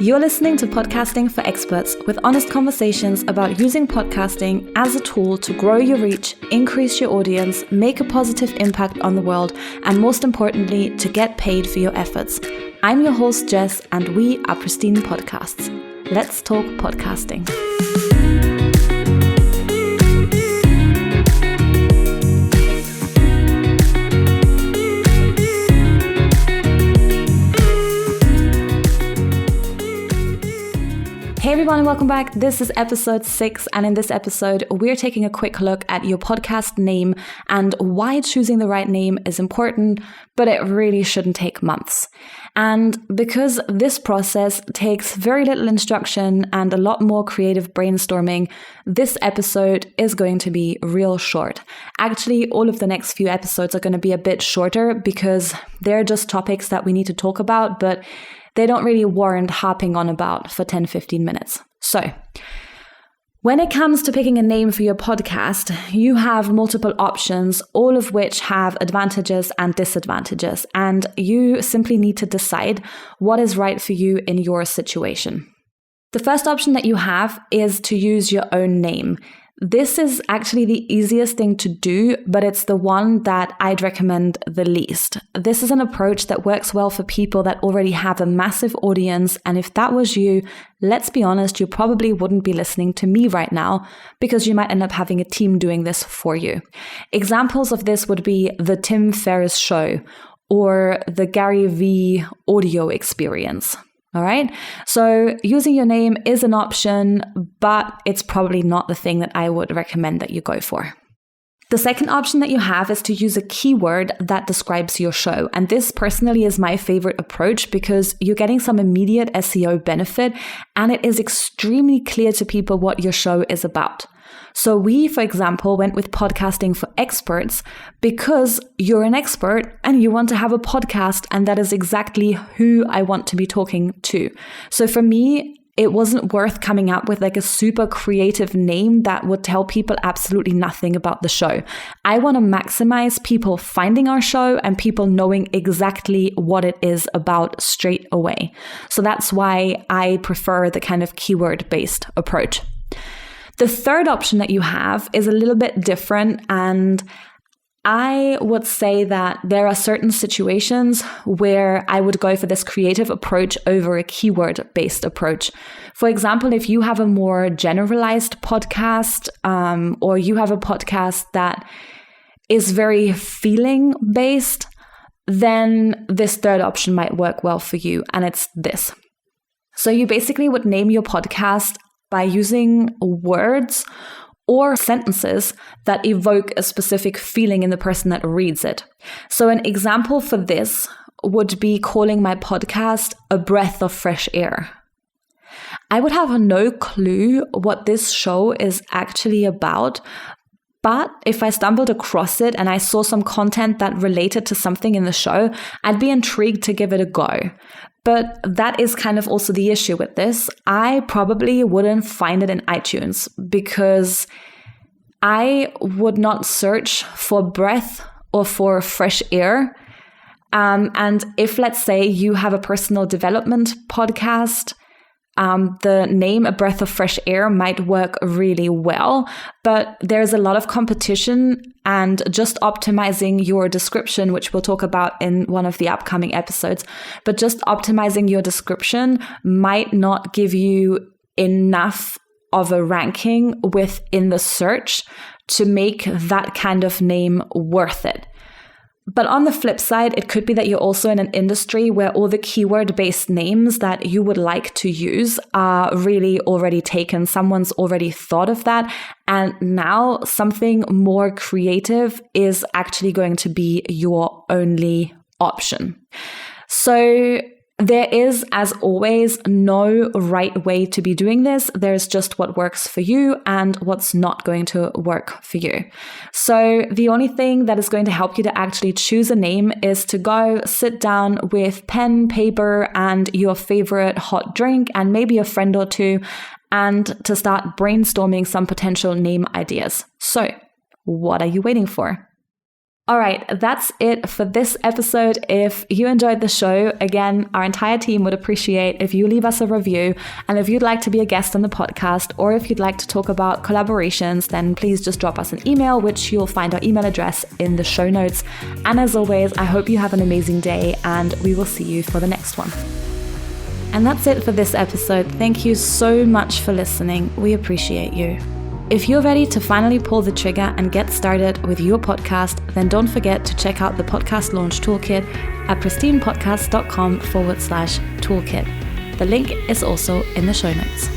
You're listening to Podcasting for Experts, with honest conversations about using podcasting as a tool to grow your reach, increase your audience, make a positive impact on the world, and most importantly, to get paid for your efforts. I'm your host, Jess, and we are Pristine Podcasts. Let's talk podcasting. Hey everyone, and welcome back. This is episode 6, and in this episode, we're taking a quick look at your podcast name and why choosing the right name is important, but it really shouldn't take months. And because this process takes very little instruction and a lot more creative brainstorming, this episode is going to be real short. Actually, all of the next few episodes are going to be a bit shorter because they're just topics that we need to talk about, but they don't really warrant harping on about for 10-15 minutes. So, when it comes to picking a name for your podcast, you have multiple options, all of which have advantages and disadvantages, and you simply need to decide what is right for you in your situation. The first option that you have is to use your own name. This is actually the easiest thing to do, but it's the one that I'd recommend the least. This is an approach that works well for people that already have a massive audience, and if that was you, let's be honest, you probably wouldn't be listening to me right now because you might end up having a team doing this for you. Examples of this would be the Tim Ferriss Show or the Gary Vee audio experience. All right. So using your name is an option, but it's probably not the thing that I would recommend that you go for. The second option that you have is to use a keyword that describes your show. And this personally is my favorite approach because you're getting some immediate SEO benefit and it is extremely clear to people what your show is about. So we, for example, went with Podcasting for Experts because you're an expert and you want to have a podcast, and that is exactly who I want to be talking to. So for me, it wasn't worth coming up with like a super creative name that would tell people absolutely nothing about the show. I want to maximize people finding our show and people knowing exactly what it is about straight away. So that's why I prefer the kind of keyword-based approach. The third option that you have is a little bit different, and I would say that there are certain situations where I would go for this creative approach over a keyword-based approach. For example, if you have a more generalized podcast, or you have a podcast that is very feeling-based, then this third option might work well for you, and it's this. So you basically would name your podcast by using words or sentences that evoke a specific feeling in the person that reads it. So an example for this would be calling my podcast A Breath of Fresh Air. I would have no clue what this show is actually about, but if I stumbled across it and I saw some content that related to something in the show, I'd be intrigued to give it a go. But that is kind of also the issue with this. I probably wouldn't find it in iTunes because I would not search for breath or for fresh air. And if, let's say, you have a personal development podcast, the name A Breath of Fresh Air might work really well, but there's a lot of competition, and just optimizing your description, which we'll talk about in one of the upcoming episodes, but just optimizing your description might not give you enough of a ranking within the search to make that kind of name worth it. But on the flip side, it could be that you're also in an industry where all the keyword-based names that you would like to use are really already taken. Someone's already thought of that. And now something more creative is actually going to be your only option. So there is, as always, no right way to be doing this. There's just what works for you and what's not going to work for you. So the only thing that is going to help you to actually choose a name is to go sit down with pen, paper, and your favorite hot drink, and maybe a friend or two, and to start brainstorming some potential name ideas. So what are you waiting for? All right, that's it for this episode. If you enjoyed the show, again, our entire team would appreciate if you leave us a review. And if you'd like to be a guest on the podcast, or if you'd like to talk about collaborations, then please just drop us an email, which you'll find our email address in the show notes. And as always, I hope you have an amazing day, and we will see you for the next one. And that's it for this episode. Thank you so much for listening. We appreciate you. If you're ready to finally pull the trigger and get started with your podcast, then don't forget to check out the podcast launch toolkit at pristinepodcast.com/toolkit. The link is also in the show notes.